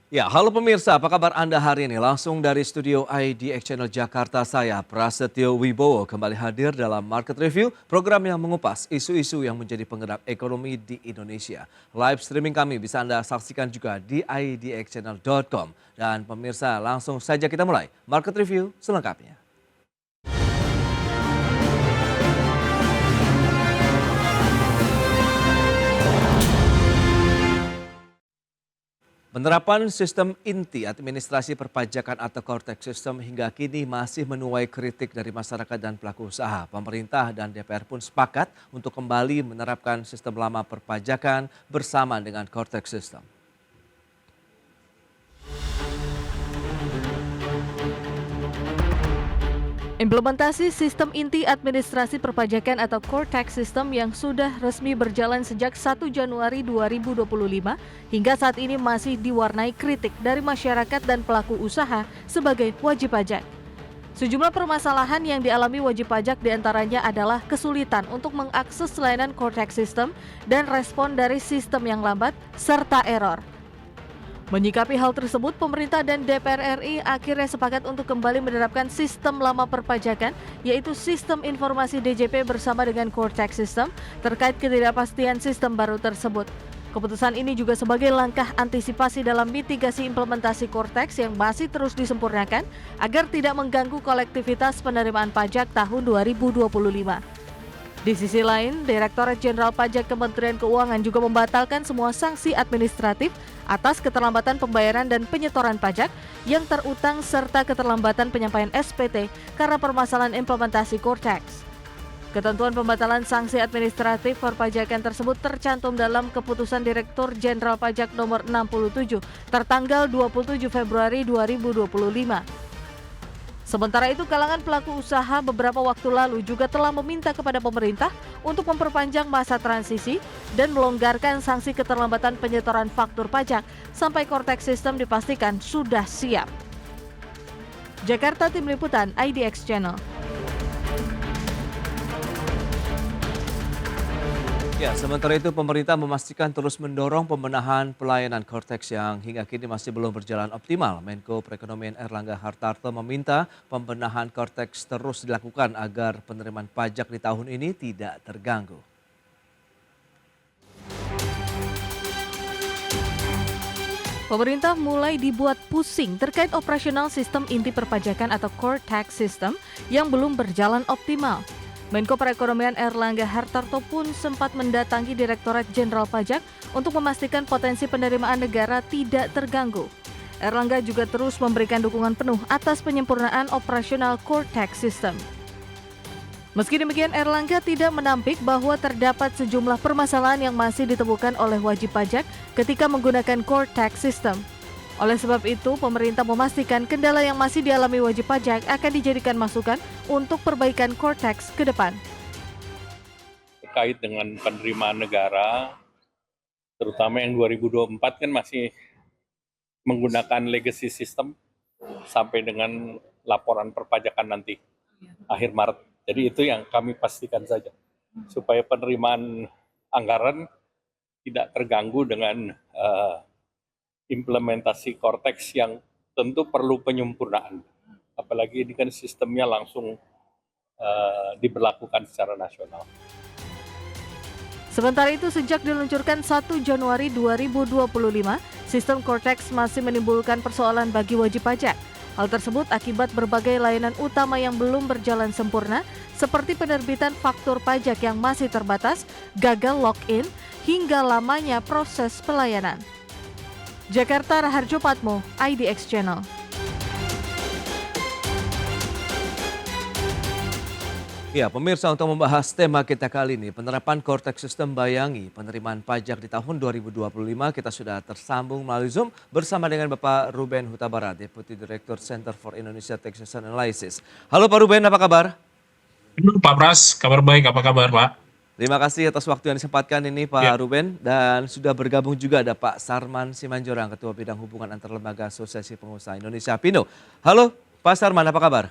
Ya, halo pemirsa, apa kabar Anda hari ini? Langsung dari studio IDX Channel Jakarta, saya Prasetyo Wibowo kembali hadir dalam Market Review, program yang mengupas isu-isu yang menjadi penggerak ekonomi di Indonesia. Live streaming kami bisa Anda saksikan juga di idxchannel.com. Dan pemirsa, langsung saja kita mulai Market Review selengkapnya. Penerapan sistem inti administrasi perpajakan atau core tax system hingga kini masih menuai kritik dari masyarakat dan pelaku usaha. Pemerintah dan DPR pun sepakat untuk kembali menerapkan sistem lama perpajakan bersama dengan core tax system. Implementasi sistem inti administrasi perpajakan atau core tax system yang sudah resmi berjalan sejak 1 Januari 2025 hingga saat ini masih diwarnai kritik dari masyarakat dan pelaku usaha sebagai wajib pajak. Sejumlah permasalahan yang dialami wajib pajak diantaranya adalah kesulitan untuk mengakses layanan core tax system dan respon dari sistem yang lambat serta error. Menyikapi hal tersebut, pemerintah dan DPR RI akhirnya sepakat untuk kembali menerapkan sistem lama perpajakan, yaitu sistem informasi DJP bersama dengan core tax system terkait ketidakpastian sistem baru tersebut. Keputusan ini juga sebagai langkah antisipasi dalam mitigasi implementasi core tax yang masih terus disempurnakan agar tidak mengganggu kolektivitas penerimaan pajak tahun 2025. Di sisi lain, Direktorat Jenderal Pajak Kementerian Keuangan juga membatalkan semua sanksi administratif atas keterlambatan pembayaran dan penyetoran pajak yang terutang serta keterlambatan penyampaian SPT karena permasalahan implementasi core tax. Ketentuan pembatalan sanksi administratif perpajakan tersebut tercantum dalam Keputusan Direktur Jenderal Pajak Nomor 67 tertanggal 27 Februari 2025. Sementara itu, kalangan pelaku usaha beberapa waktu lalu juga telah meminta kepada pemerintah untuk memperpanjang masa transisi dan melonggarkan sanksi keterlambatan penyetoran faktur pajak sampai core tax system dipastikan sudah siap. Jakarta, Tim Liputan IDX Channel. Ya, sementara itu pemerintah memastikan terus mendorong pembenahan pelayanan core tax yang hingga kini masih belum berjalan optimal. Menko Perekonomian Erlangga Hartarto meminta pembenahan core tax terus dilakukan agar penerimaan pajak di tahun ini tidak terganggu. Pemerintah mulai dibuat pusing terkait operasional sistem inti perpajakan atau core tax system yang belum berjalan optimal. Menko Perekonomian Erlangga Hartarto pun sempat mendatangi Direktorat Jenderal Pajak untuk memastikan potensi penerimaan negara tidak terganggu. Erlangga juga terus memberikan dukungan penuh atas penyempurnaan operasional core tax system. Meski demikian, Erlangga tidak menampik bahwa terdapat sejumlah permasalahan yang masih ditemukan oleh wajib pajak ketika menggunakan core tax system. Oleh sebab itu, pemerintah memastikan kendala yang masih dialami wajib pajak akan dijadikan masukan untuk perbaikan core tax ke depan. Terkait dengan penerimaan negara, terutama yang 2024 kan masih menggunakan legacy system sampai dengan laporan perpajakan nanti akhir Maret. Jadi itu yang kami pastikan saja, supaya penerimaan anggaran tidak terganggu dengan implementasi core tax yang tentu perlu penyempurnaan. Apalagi ini kan sistemnya langsung diberlakukan secara nasional. Sementara itu, sejak diluncurkan 1 Januari 2025, sistem core tax masih menimbulkan persoalan bagi wajib pajak. Hal tersebut akibat berbagai layanan utama yang belum berjalan sempurna, seperti penerbitan faktur pajak yang masih terbatas, gagal login, hingga lamanya proses pelayanan. Jakarta, Raharjo Patmo, IDX Channel. Ya, pemirsa, untuk membahas tema kita kali ini, penerapan core tax system bayangi penerimaan pajak di tahun 2025, kita sudah tersambung melalui Zoom bersama dengan Bapak Ruben Hutabara, Deputi Direktur Center for Indonesia Taxation Analysis. Halo Pak Ruben, apa kabar? Halo Pak Pras, kabar baik, apa kabar Pak? Terima kasih atas waktu yang disempatkan ini Pak Ruben, dan sudah bergabung juga ada Pak Sarman Simanjorang, Ketua Bidang Hubungan Antar Lembaga Asosiasi Pengusaha Indonesia Apindo. Halo Pak Sarman, apa kabar?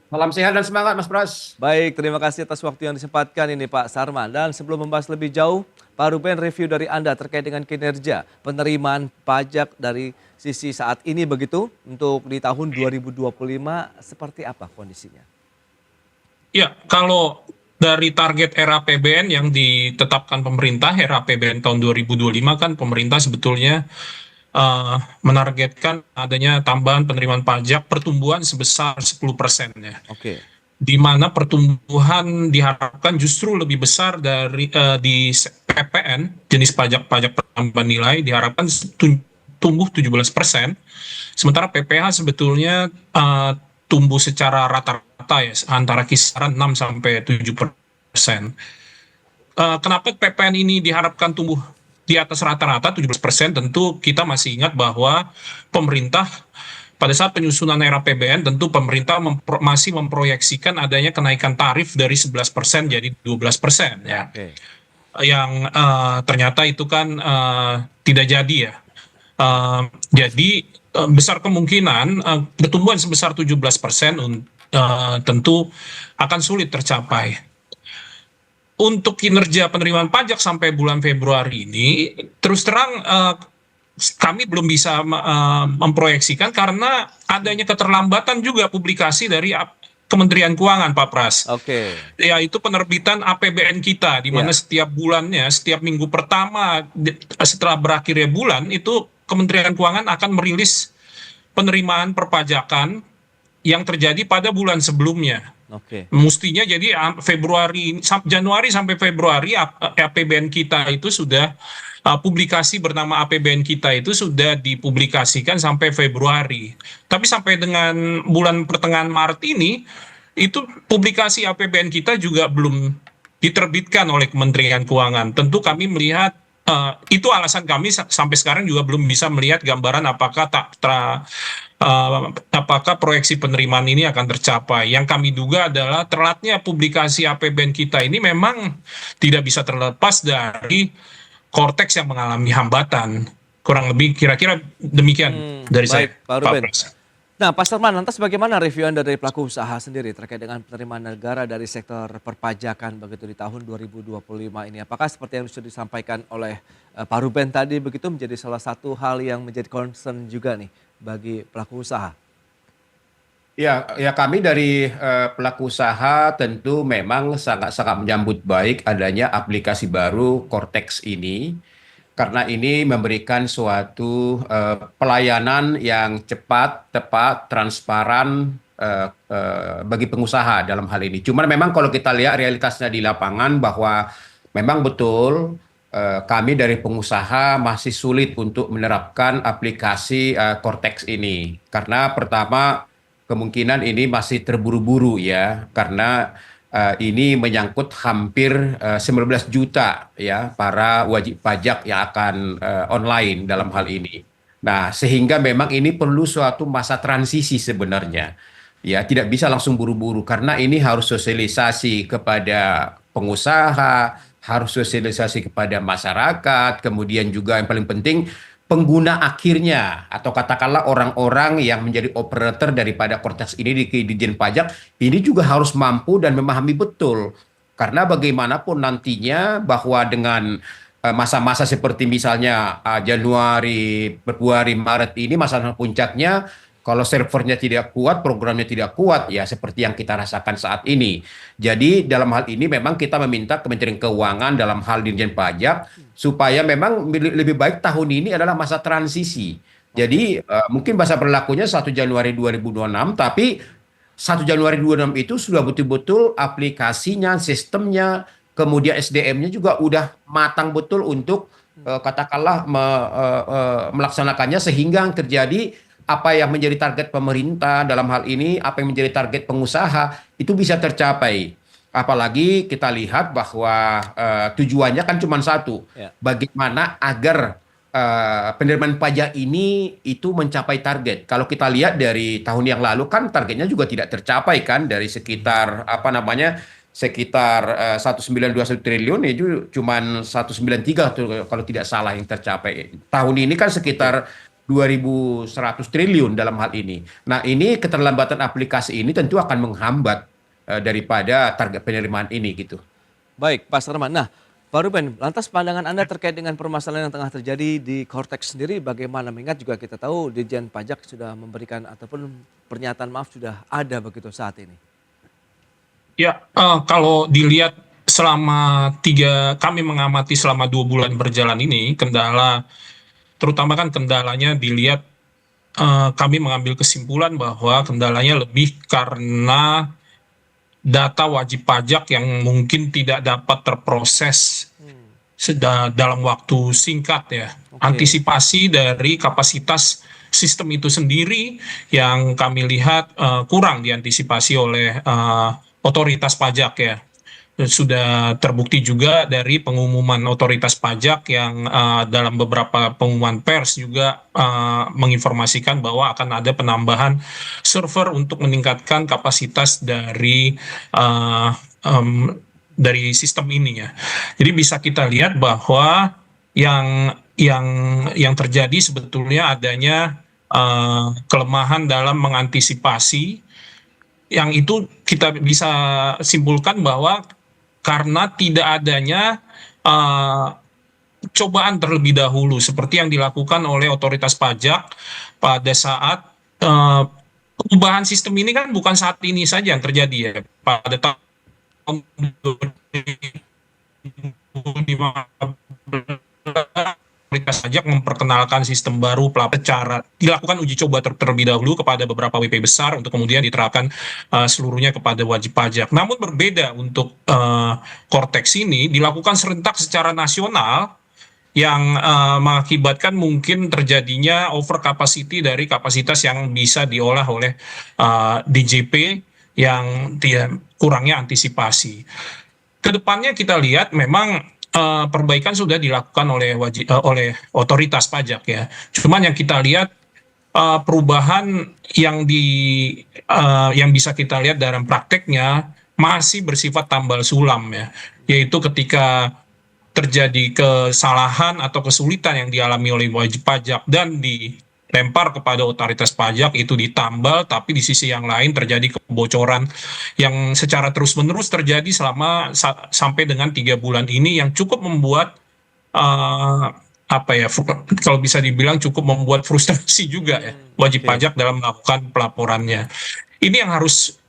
Salam sehat dan semangat Mas Pras. Baik, terima kasih atas waktu yang disempatkan ini Pak Sarman. Dan sebelum membahas lebih jauh Pak Ruben, review dari Anda terkait dengan kinerja penerimaan pajak dari sisi saat ini begitu untuk di tahun 2025 seperti apa kondisinya? Ya, kalau dari target RAPBN yang ditetapkan pemerintah, RAPBN tahun 2025 kan pemerintah sebetulnya menargetkan adanya tambahan penerimaan pajak pertumbuhan sebesar 10% ya. Oke. Di mana pertumbuhan diharapkan justru lebih besar dari di PPN, jenis pajak penambah nilai diharapkan tumbuh 17%, sementara PPH sebetulnya tumbuh secara rata-rata ya antara kisaran 6 sampai 7%. Kenapa PPN ini diharapkan tumbuh di atas rata-rata 17%? Tentu kita masih ingat bahwa pemerintah pada saat penyusunan RAPBN tentu pemerintah masih memproyeksikan adanya kenaikan tarif dari 11% jadi 12% ya. Oke. Yang ternyata itu kan tidak jadi ya. Jadi besar kemungkinan pertumbuhan sebesar 17% tentu akan sulit tercapai. Untuk kinerja penerimaan pajak sampai bulan Februari ini, terus terang kami belum bisa memproyeksikan karena adanya keterlambatan juga publikasi dari Kementerian Keuangan, Pak Pras. Oke. Yaitu penerbitan APBN kita, di mana setiap bulannya, setiap minggu pertama setelah berakhirnya bulan, itu Kementerian Keuangan akan merilis penerimaan perpajakan yang terjadi pada bulan sebelumnya. Oke. Mestinya jadi Januari sampai Februari APBN kita itu sudah publikasi bernama APBN kita itu sudah dipublikasikan sampai Februari. Tapi sampai dengan bulan pertengahan Maret ini itu publikasi APBN kita juga belum diterbitkan oleh Kementerian Keuangan. Tentu kami melihat itu alasan kami sampai sekarang juga belum bisa melihat gambaran apakah proyeksi penerimaan ini akan tercapai. Yang kami duga adalah telatnya publikasi APBN kita ini memang tidak bisa terlepas dari korteks yang mengalami hambatan. Kurang lebih kira-kira demikian dari saya, Pak Ruben. Pras. Nah, Pak Sarman, lantas bagaimana review Anda dari pelaku usaha sendiri terkait dengan penerimaan negara dari sektor perpajakan begitu di tahun 2025 ini? Apakah seperti yang sudah disampaikan oleh Pak Ruben tadi begitu menjadi salah satu hal yang menjadi concern juga nih bagi pelaku usaha? Ya kami dari pelaku usaha tentu memang sangat-sangat menyambut baik adanya aplikasi baru Cortex ini. Karena ini memberikan suatu pelayanan yang cepat, tepat, transparan bagi pengusaha dalam hal ini. Cuman memang kalau kita lihat realitasnya di lapangan bahwa memang betul kami dari pengusaha masih sulit untuk menerapkan aplikasi Cortex ini. Karena pertama kemungkinan ini masih terburu-buru ya, karena ini menyangkut hampir 19 juta ya para wajib pajak yang akan online dalam hal ini. Nah, sehingga memang ini perlu suatu masa transisi sebenarnya. Ya, tidak bisa langsung buru-buru karena ini harus sosialisasi kepada pengusaha, harus sosialisasi kepada masyarakat, kemudian juga yang paling penting pengguna akhirnya atau katakanlah orang-orang yang menjadi operator daripada Cortex ini di Ditjen Pajak ini juga harus mampu dan memahami betul karena bagaimanapun nantinya bahwa dengan masa-masa seperti misalnya Januari, Februari, Maret ini masa puncaknya kalau servernya tidak kuat, programnya tidak kuat, ya seperti yang kita rasakan saat ini. Jadi dalam hal ini memang kita meminta Kementerian Keuangan dalam hal Ditjen Pajak supaya memang lebih baik tahun ini adalah masa transisi. Jadi mungkin masa berlakunya 1 Januari 2026, tapi 1 Januari 2026 itu sudah betul-betul aplikasinya, sistemnya, kemudian SDM-nya juga udah matang betul untuk katakanlah melaksanakannya sehingga yang terjadi apa yang menjadi target pemerintah dalam hal ini, apa yang menjadi target pengusaha, itu bisa tercapai. Apalagi kita lihat bahwa tujuannya kan cuma satu, bagaimana agar penerimaan pajak ini itu mencapai target. Kalau kita lihat dari tahun yang lalu kan targetnya juga tidak tercapai kan, dari sekitar sekitar 1921 triliun itu cuma 193 kalau tidak salah yang tercapai. Tahun ini kan sekitar 2.100 triliun dalam hal ini. Nah, ini keterlambatan aplikasi ini tentu akan menghambat daripada target penerimaan ini gitu. Baik, Pak Sarman. Nah, Pak Ruben, lantas pandangan Anda terkait dengan permasalahan yang tengah terjadi di Cortex sendiri bagaimana? Mengingat juga kita tahu Ditjen Pajak sudah memberikan ataupun pernyataan maaf sudah ada begitu saat ini. Ya, kalau dilihat kami mengamati selama 2 bulan berjalan ini, terutama kan kendalanya dilihat, kami mengambil kesimpulan bahwa kendalanya lebih karena data wajib pajak yang mungkin tidak dapat terproses dalam waktu singkat ya. Oke. Antisipasi dari kapasitas sistem itu sendiri yang kami lihat kurang diantisipasi oleh otoritas pajak ya. Sudah terbukti juga dari pengumuman otoritas pajak yang dalam beberapa pengumuman pers juga menginformasikan bahwa akan ada penambahan server untuk meningkatkan kapasitas dari sistem ini ya. Jadi bisa kita lihat bahwa yang terjadi sebetulnya adanya kelemahan dalam mengantisipasi, yang itu kita bisa simpulkan bahwa karena tidak adanya cobaan terlebih dahulu seperti yang dilakukan oleh otoritas pajak pada saat perubahan sistem ini kan bukan saat ini saja yang terjadi ya. Pada tahun 2015 otoritas pajak memperkenalkan sistem baru secara dilakukan uji coba terlebih dahulu kepada beberapa WP besar untuk kemudian diterapkan seluruhnya kepada wajib pajak. Namun berbeda untuk Cortex ini dilakukan serentak secara nasional yang mengakibatkan mungkin terjadinya over capacity dari kapasitas yang bisa diolah oleh DJP yang kurangnya antisipasi. Kedepannya kita lihat memang perbaikan sudah dilakukan oleh otoritas pajak ya. Cuman yang kita lihat perubahan yang bisa kita lihat dalam prakteknya masih bersifat tambal sulam ya. Yaitu ketika terjadi kesalahan atau kesulitan yang dialami oleh wajib pajak dan dilempar kepada otoritas pajak itu ditambal, tapi di sisi yang lain terjadi kebocoran yang secara terus-menerus terjadi sampai dengan 3 bulan ini yang cukup membuat kalau bisa dibilang cukup membuat frustrasi juga ya wajib pajak dalam melakukan pelaporannya. Ini yang harus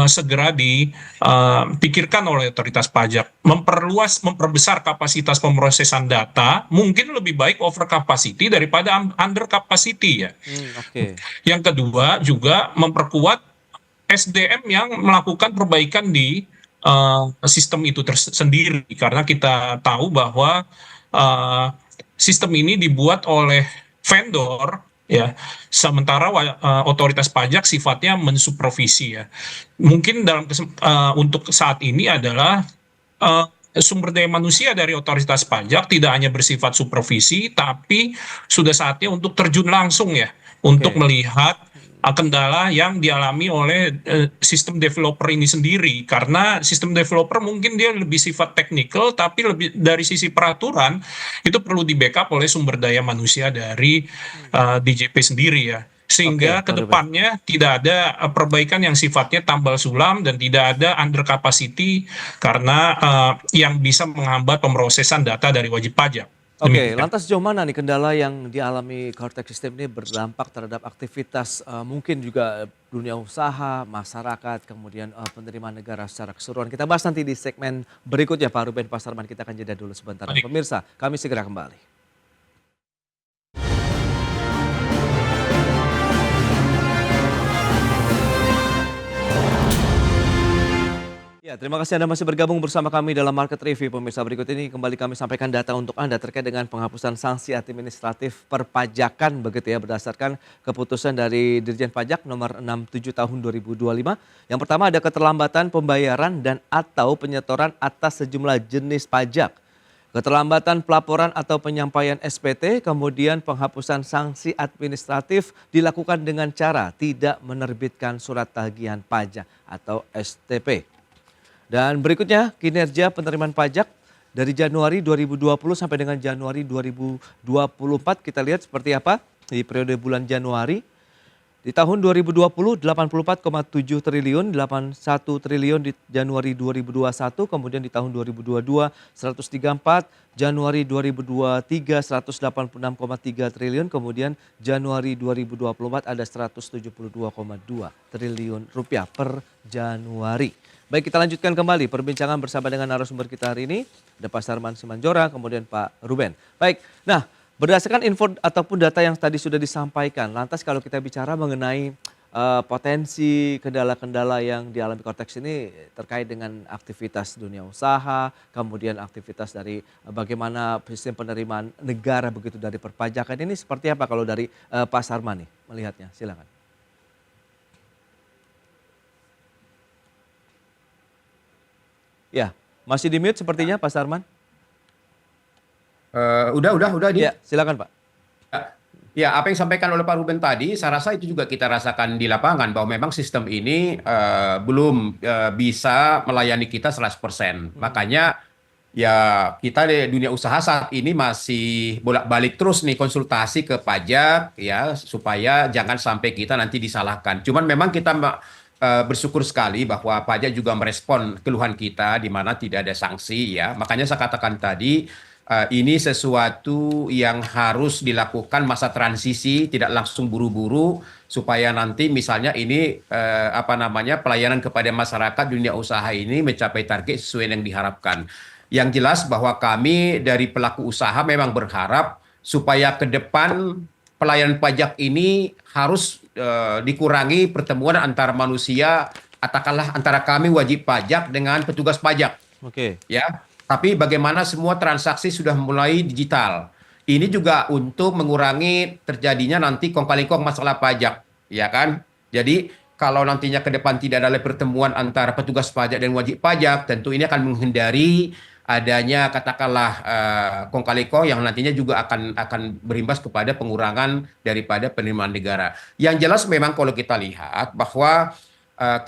segera dipikirkan oleh otoritas pajak, memperbesar kapasitas pemrosesan data, mungkin lebih baik over capacity daripada under capacity ya. Oke. Yang kedua juga memperkuat SDM yang melakukan perbaikan di sistem itu sendiri, karena kita tahu bahwa sistem ini dibuat oleh vendor ya, sementara otoritas pajak sifatnya mensupervisi ya. Mungkin untuk saat ini adalah sumber daya manusia dari otoritas pajak tidak hanya bersifat supervisi, tapi sudah saatnya untuk terjun langsung ya, untuk melihat kendala yang dialami oleh sistem developer ini sendiri, karena sistem developer mungkin dia lebih sifat teknikal, tapi lebih dari sisi peraturan itu perlu di backup oleh sumber daya manusia dari DJP sendiri ya, sehingga kedepannya tidak ada perbaikan yang sifatnya tambal sulam dan tidak ada under capacity karena yang bisa menghambat pemrosesan data dari wajib pajak. Oke, lantas sejauh mana nih kendala yang dialami Cortex System ini berdampak terhadap aktivitas mungkin juga dunia usaha, masyarakat, kemudian penerimaan negara secara keseluruhan. Kita bahas nanti di segmen berikutnya Pak Ruben Pasarman, kita akan jeda dulu sebentar. Pemirsa, kami segera kembali. Ya, terima kasih Anda masih bergabung bersama kami dalam Market Review. Pemirsa, berikut ini kembali kami sampaikan data untuk Anda terkait dengan penghapusan sanksi administratif perpajakan begitu ya, berdasarkan keputusan dari Dirjen Pajak nomor 67 tahun 2025. Yang pertama ada keterlambatan pembayaran dan atau penyetoran atas sejumlah jenis pajak. Keterlambatan pelaporan atau penyampaian SPT, kemudian penghapusan sanksi administratif dilakukan dengan cara tidak menerbitkan surat tagihan pajak atau STP. Dan berikutnya kinerja penerimaan pajak dari Januari 2020 sampai dengan Januari 2024, kita lihat seperti apa di periode bulan Januari. Di tahun 2020 84,7 triliun, 81 triliun di Januari 2021, kemudian di tahun 2022 134, Januari 2023 186,3 triliun, kemudian Januari 2024 ada 172,2 triliun rupiah per Januari. Baik, kita lanjutkan kembali perbincangan bersama dengan narasumber kita hari ini, ada Pak Sarman Simanjorang, kemudian Pak Ruben. Baik, nah berdasarkan info ataupun data yang tadi sudah disampaikan, lantas kalau kita bicara mengenai potensi kendala-kendala yang dialami Kortex ini terkait dengan aktivitas dunia usaha, kemudian aktivitas dari bagaimana sistem penerimaan negara begitu dari perpajakan ini seperti apa kalau dari Pak Sarman nih melihatnya, silakan. Ya, masih di mute sepertinya Pak Sarman. Udah ini. Ya, silakan Pak. Ya, apa yang disampaikan oleh Pak Ruben tadi, saya rasa itu juga kita rasakan di lapangan bahwa memang sistem ini belum bisa melayani kita 100%. Makanya ya kita di dunia usaha saat ini masih bolak-balik terus nih konsultasi ke pajak ya supaya jangan sampai kita nanti disalahkan. Cuman memang kita bersyukur sekali bahwa pajak juga merespon keluhan kita di mana tidak ada sanksi ya. Makanya saya katakan tadi ini sesuatu yang harus dilakukan masa transisi, tidak langsung buru-buru supaya nanti misalnya ini pelayanan kepada masyarakat dunia usaha ini mencapai target sesuai yang diharapkan. Yang jelas bahwa kami dari pelaku usaha memang berharap supaya ke depan pelayanan pajak ini harus dikurangi pertemuan antara manusia, katakanlah antara kami wajib pajak dengan petugas pajak. Oke. Ya. Tapi bagaimana semua transaksi sudah mulai digital. Ini juga untuk mengurangi terjadinya nanti kong-kali-kong masalah pajak, ya kan? Jadi kalau nantinya ke depan tidak ada lagi pertemuan antara petugas pajak dan wajib pajak, tentu ini akan menghindari adanya katakanlah kong-kali-kong yang nantinya juga akan berimbas kepada pengurangan daripada penerimaan negara. Yang jelas memang kalau kita lihat bahwa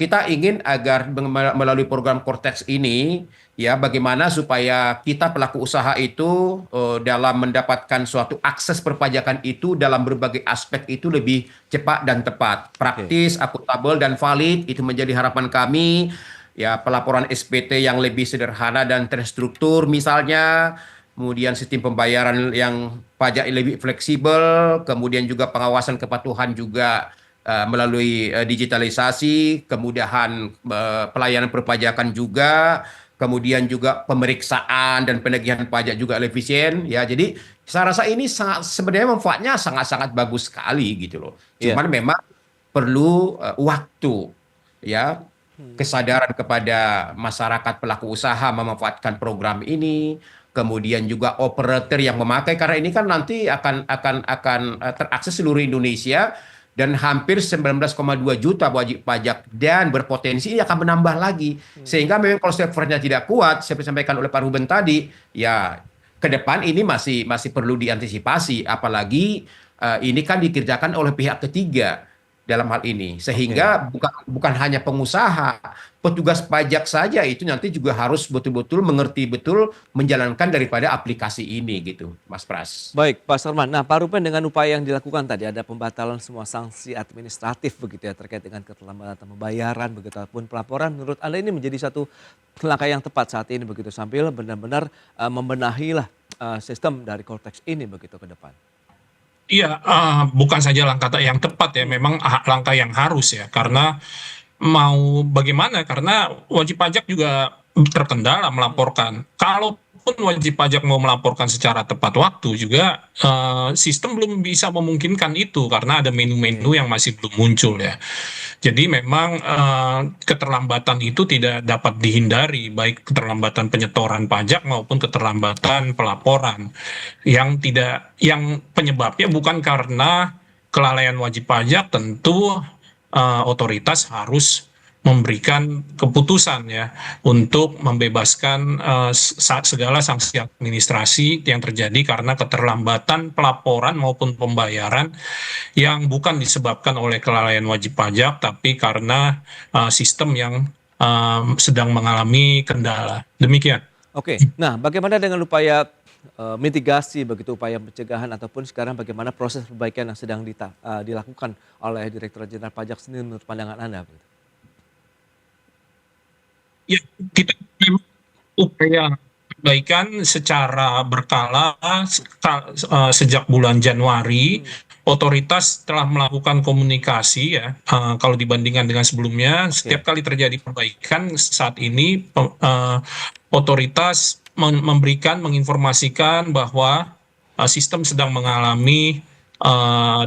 kita ingin agar melalui program Kortex ini ya bagaimana supaya kita pelaku usaha itu dalam mendapatkan suatu akses perpajakan itu dalam berbagai aspek itu lebih cepat dan tepat, praktis, akuntabel dan valid, itu menjadi harapan kami. Ya, pelaporan SPT yang lebih sederhana dan terstruktur misalnya, kemudian sistem pembayaran yang pajak lebih fleksibel, kemudian juga pengawasan kepatuhan juga melalui digitalisasi, kemudahan pelayanan perpajakan juga, kemudian juga pemeriksaan dan penagihan pajak juga efisien. Ya, jadi saya rasa ini sebenarnya manfaatnya sangat-sangat bagus sekali gitu loh. Cuman memang perlu waktu, ya, kesadaran kepada masyarakat pelaku usaha memanfaatkan program ini. Kemudian juga operator yang memakai karena ini kan nanti akan terakses seluruh Indonesia. Dan hampir 19,2 juta wajib pajak dan berpotensi ini akan menambah lagi. Sehingga memang kalau servernya tidak kuat, seperti disampaikan oleh Pak Ruben tadi, ya ke depan ini masih perlu diantisipasi. Apalagi ini kan dikerjakan oleh pihak ketiga dalam hal ini. Sehingga bukan hanya pengusaha, petugas pajak saja itu nanti juga harus betul-betul mengerti betul menjalankan daripada aplikasi ini gitu, Mas Pras. Baik, Pak Sarman. Nah, Pak Ruben dengan upaya yang dilakukan tadi ada pembatalan semua sanksi administratif begitu ya terkait dengan keterlambatan pembayaran begitu ataupun pelaporan. Menurut Anda ini menjadi satu langkah yang tepat saat ini begitu sambil benar-benar membenahi lah sistem dari Kortex ini begitu ke depan. Iya, bukan saja langkah yang tepat ya, memang langkah yang harus ya, karena mau bagaimana, karena wajib pajak juga terkendala melaporkan. Kalaupun wajib pajak mau melaporkan secara tepat waktu juga, sistem belum bisa memungkinkan itu, karena ada menu-menu yang masih belum muncul ya. Jadi memang keterlambatan itu tidak dapat dihindari, baik keterlambatan penyetoran pajak maupun keterlambatan pelaporan yang penyebabnya bukan karena kelalaian wajib pajak. Tentu otoritas harus memberikan keputusan ya untuk membebaskan segala sanksi administrasi yang terjadi karena keterlambatan pelaporan maupun pembayaran yang bukan disebabkan oleh kelalaian wajib pajak tapi karena sistem yang sedang mengalami kendala. Demikian. Oke, nah bagaimana dengan upaya mitigasi begitu upaya pencegahan ataupun sekarang bagaimana proses perbaikan yang sedang dilakukan oleh Direktorat Jenderal Pajak sendiri menurut pandangan Anda? Begitu. Ya, kita memang upaya perbaikan secara berkala sejak bulan Januari. Otoritas telah melakukan komunikasi ya, kalau dibandingkan dengan sebelumnya, setiap kali terjadi perbaikan saat ini otoritas menginformasikan bahwa sistem sedang mengalami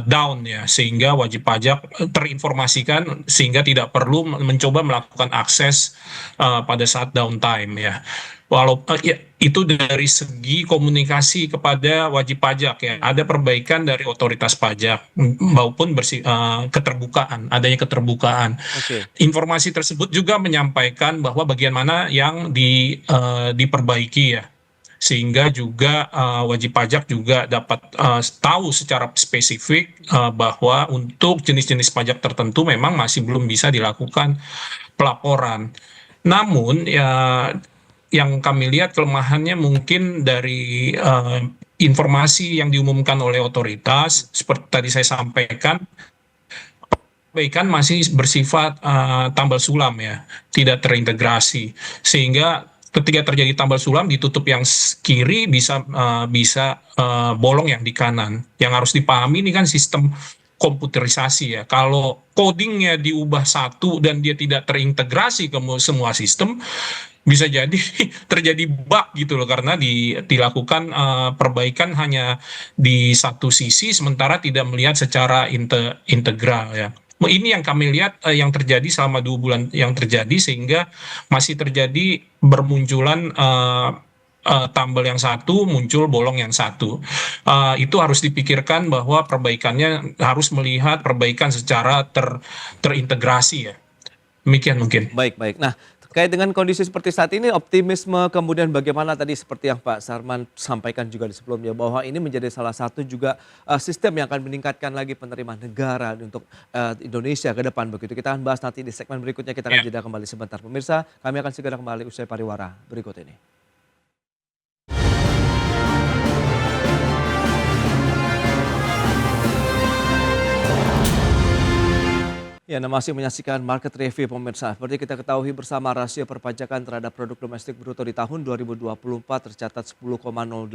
down ya, sehingga wajib pajak terinformasikan sehingga tidak perlu mencoba melakukan akses pada saat downtime ya. Ya, itu dari segi komunikasi kepada wajib pajak ya, ada perbaikan dari otoritas pajak maupun keterbukaan, adanya keterbukaan. Informasi tersebut juga menyampaikan bahwa bagian mana yang diperbaiki ya, sehingga juga wajib pajak juga dapat tahu secara spesifik bahwa untuk jenis-jenis pajak tertentu memang masih belum bisa dilakukan pelaporan. Namun ya, yang kami lihat kelemahannya mungkin dari informasi yang diumumkan oleh otoritas, seperti tadi saya sampaikan, perbaikan masih bersifat tambal sulam ya, tidak terintegrasi, sehingga ketika terjadi tambal sulam ditutup yang kiri bisa bolong yang di kanan. Yang harus dipahami ini kan sistem komputerisasi ya. Kalau codingnya diubah satu dan dia tidak terintegrasi ke semua sistem, bisa jadi terjadi bug gitu loh, karena dilakukan perbaikan hanya di satu sisi sementara tidak melihat secara integral ya. Ini yang kami lihat yang terjadi selama 2 bulan yang terjadi, sehingga masih terjadi bermunculan tambal yang satu, muncul bolong yang satu. Itu harus dipikirkan bahwa perbaikannya harus melihat perbaikan secara terintegrasi ya. Demikian mungkin. Baik. Nah, terkait dengan kondisi seperti saat ini, optimisme kemudian bagaimana tadi seperti yang Pak Sarman sampaikan juga di sebelumnya, bahwa ini menjadi salah satu juga sistem yang akan meningkatkan lagi penerimaan negara untuk Indonesia ke depan begitu. Kita akan bahas nanti di segmen berikutnya, kita akan jeda kembali sebentar. Pemirsa, kami akan segera kembali usai pariwara berikut ini. Ya, Anda masih menyaksikan Market Review pemirsa. Seperti kita ketahui bersama, rasio perpajakan terhadap produk domestik bruto di tahun 2024 tercatat 10,08%,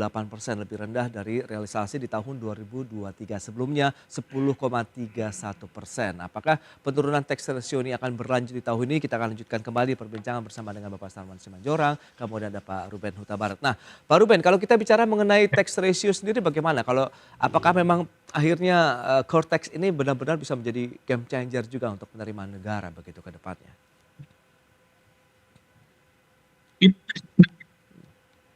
lebih rendah dari realisasi di tahun 2023 sebelumnya 10,31%. Apakah penurunan tax ratio ini akan berlanjut di tahun ini? Kita akan lanjutkan kembali perbincangan bersama dengan Bapak Sarman Simanjorang, kemudian ada Pak Ruben Huta Barat. Nah, Pak Ruben, kalau kita bicara mengenai tax ratio sendiri bagaimana? Apakah memang akhirnya core tax ini benar-benar bisa menjadi game changer juga untuk penerimaan negara begitu ke depannya?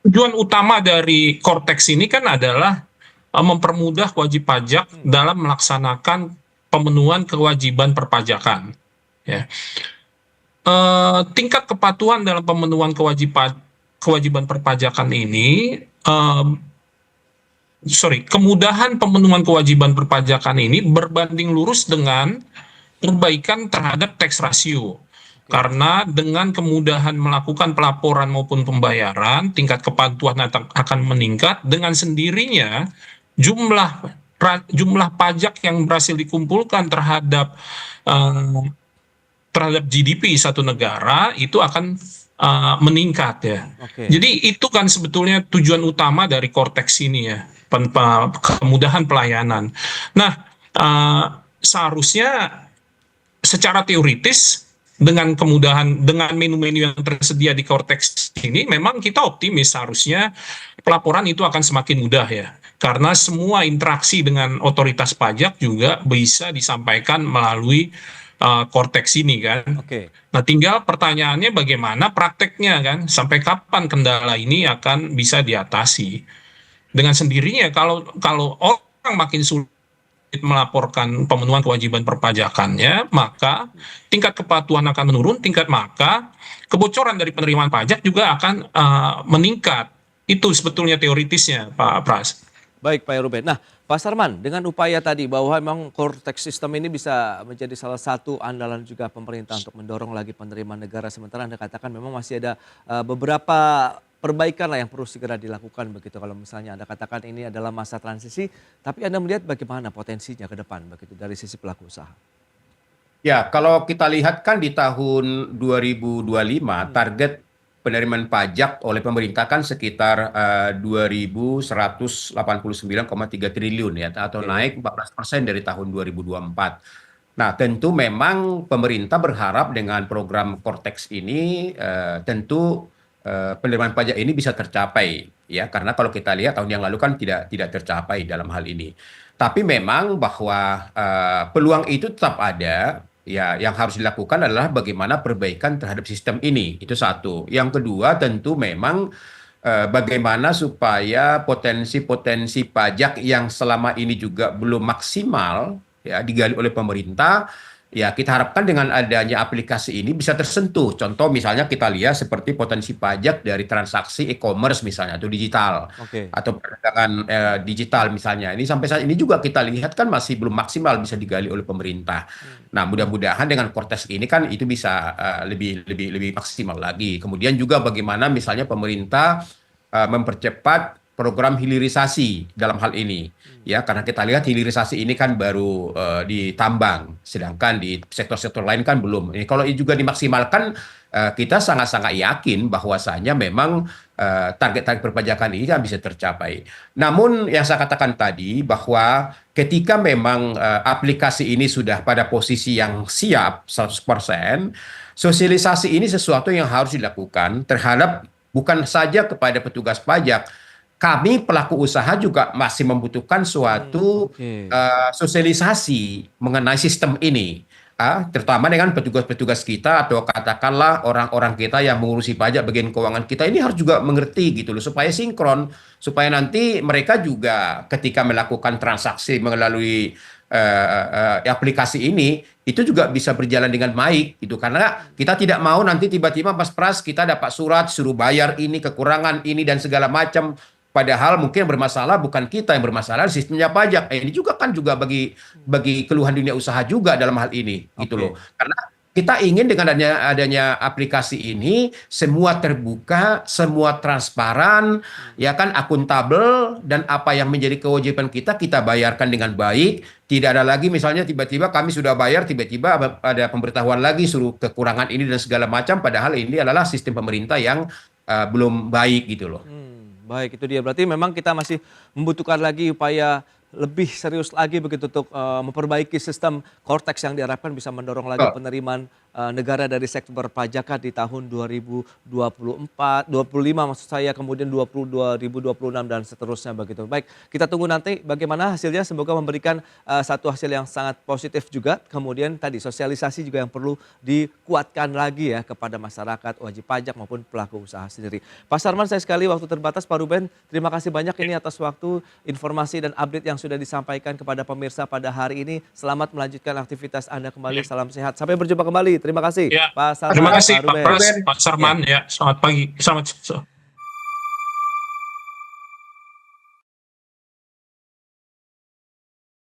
Tujuan utama dari core tax ini kan adalah mempermudah wajib pajak dalam melaksanakan pemenuhan kewajiban perpajakan. Ya. Tingkat kepatuhan dalam pemenuhan kewajiban perpajakan ini, kemudahan pemenuhan kewajiban perpajakan ini berbanding lurus dengan perbaikan terhadap tax ratio. Karena dengan kemudahan melakukan pelaporan maupun pembayaran, tingkat kepatuhan akan meningkat. Dengan sendirinya jumlah pajak yang berhasil dikumpulkan terhadap GDP satu negara itu akan meningkat ya. Jadi itu kan sebetulnya tujuan utama dari core tax ini ya, kemudahan pelayanan. Nah, seharusnya secara teoritis dengan kemudahan, dengan menu-menu yang tersedia di core tax ini, memang kita optimis seharusnya pelaporan itu akan semakin mudah ya. Karena semua interaksi dengan otoritas pajak juga bisa disampaikan melalui core tax ini kan. Nah, tinggal pertanyaannya bagaimana prakteknya kan, sampai kapan kendala ini akan bisa diatasi. Dengan sendirinya kalau orang makin sulit melaporkan pemenuhan kewajiban perpajakannya, maka tingkat kepatuhan akan menurun, maka kebocoran dari penerimaan pajak juga akan meningkat. Itu sebetulnya teoritisnya, Pak Pras. Baik, Pak Ruben. Nah, Pak Sarman, dengan upaya tadi bahwa memang core tax system ini bisa menjadi salah satu andalan juga pemerintah untuk mendorong lagi penerimaan negara, sementara Anda katakan memang masih ada beberapa perbaikan lah yang perlu segera dilakukan begitu. Kalau misalnya Anda katakan ini adalah masa transisi, tapi Anda melihat bagaimana potensinya ke depan begitu dari sisi pelaku usaha? Ya, kalau kita lihat kan di tahun 2025 target penerimaan pajak oleh pemerintah kan sekitar 2.189,3 triliun ya, atau Oke. naik 14% dari tahun 2024. Nah, tentu memang pemerintah berharap dengan program Cortex ini tentu penerimaan pajak ini bisa tercapai ya, karena kalau kita lihat tahun yang lalu kan tidak tercapai dalam hal ini. Tapi memang bahwa peluang itu tetap ada. Ya, yang harus dilakukan adalah bagaimana perbaikan terhadap sistem ini. Itu satu. Yang kedua, tentu memang bagaimana supaya potensi-potensi pajak yang selama ini juga belum maksimal ya digali oleh pemerintah. Ya, kita harapkan dengan adanya aplikasi ini bisa tersentuh. Contoh misalnya kita lihat seperti potensi pajak dari transaksi e-commerce misalnya atau digital Oke. atau perdagangan digital misalnya. Ini sampai saat ini juga kita lihat kan masih belum maksimal bisa digali oleh pemerintah. Nah, mudah-mudahan dengan Cortex ini kan itu bisa lebih maksimal lagi. Kemudian juga bagaimana misalnya pemerintah mempercepat program hilirisasi dalam hal ini. Ya, karena kita lihat hilirisasi ini kan baru di tambang, sedangkan di sektor-sektor lain kan belum. Ini kalau ini juga dimaksimalkan, kita sangat-sangat yakin bahwasanya memang target-target perpajakan ini kan bisa tercapai. Namun yang saya katakan tadi bahwa ketika memang aplikasi ini sudah pada posisi yang siap 100%, sosialisasi ini sesuatu yang harus dilakukan terhadap bukan saja kepada petugas pajak, kami pelaku usaha juga masih membutuhkan suatu Oke. sosialisasi mengenai sistem ini, terutama dengan petugas-petugas kita atau katakanlah orang-orang kita yang mengurusi pajak bagian keuangan kita ini harus juga mengerti gitu loh, supaya sinkron, supaya nanti mereka juga ketika melakukan transaksi melalui aplikasi ini itu juga bisa berjalan dengan baik gitu, karena kita tidak mau nanti tiba-tiba pas pras kita dapat surat suruh bayar ini kekurangan ini dan segala macam. Padahal mungkin yang bermasalah bukan kita, yang bermasalah sistemnya pajak. Ini juga kan juga bagi keluhan dunia usaha juga dalam hal ini gitu Oke. loh. Karena kita ingin dengan adanya aplikasi ini semua terbuka, semua transparan, ya kan akuntabel, dan apa yang menjadi kewajiban kita bayarkan dengan baik. Tidak ada lagi misalnya tiba-tiba kami sudah bayar, tiba-tiba ada pemberitahuan lagi suruh kekurangan ini dan segala macam. Padahal ini adalah sistem pemerintah yang belum baik gitu loh. Baik, itu dia. Berarti memang kita masih membutuhkan lagi upaya lebih serius lagi begitu untuk memperbaiki sistem Cortex yang diharapkan bisa mendorong lagi penerimaan negara dari sektor perpajakan di tahun 2024, 25 maksud saya, kemudian 2026 dan seterusnya begitu. Baik, kita tunggu nanti bagaimana hasilnya, semoga memberikan satu hasil yang sangat positif juga. Kemudian tadi sosialisasi juga yang perlu dikuatkan lagi ya kepada masyarakat, wajib pajak maupun pelaku usaha sendiri. Pak Sarman, saya sekali waktu terbatas, Pak Ruben, terima kasih banyak ini atas waktu, informasi dan update yang sudah disampaikan kepada pemirsa pada hari ini. Selamat melanjutkan aktivitas Anda kembali, salam sehat. Sampai berjumpa kembali. Terima kasih Ya, Pak Sarman, terima kasih Pak Pak Ruben. Pras, Pak Sarman ya. Selamat pagi, selamat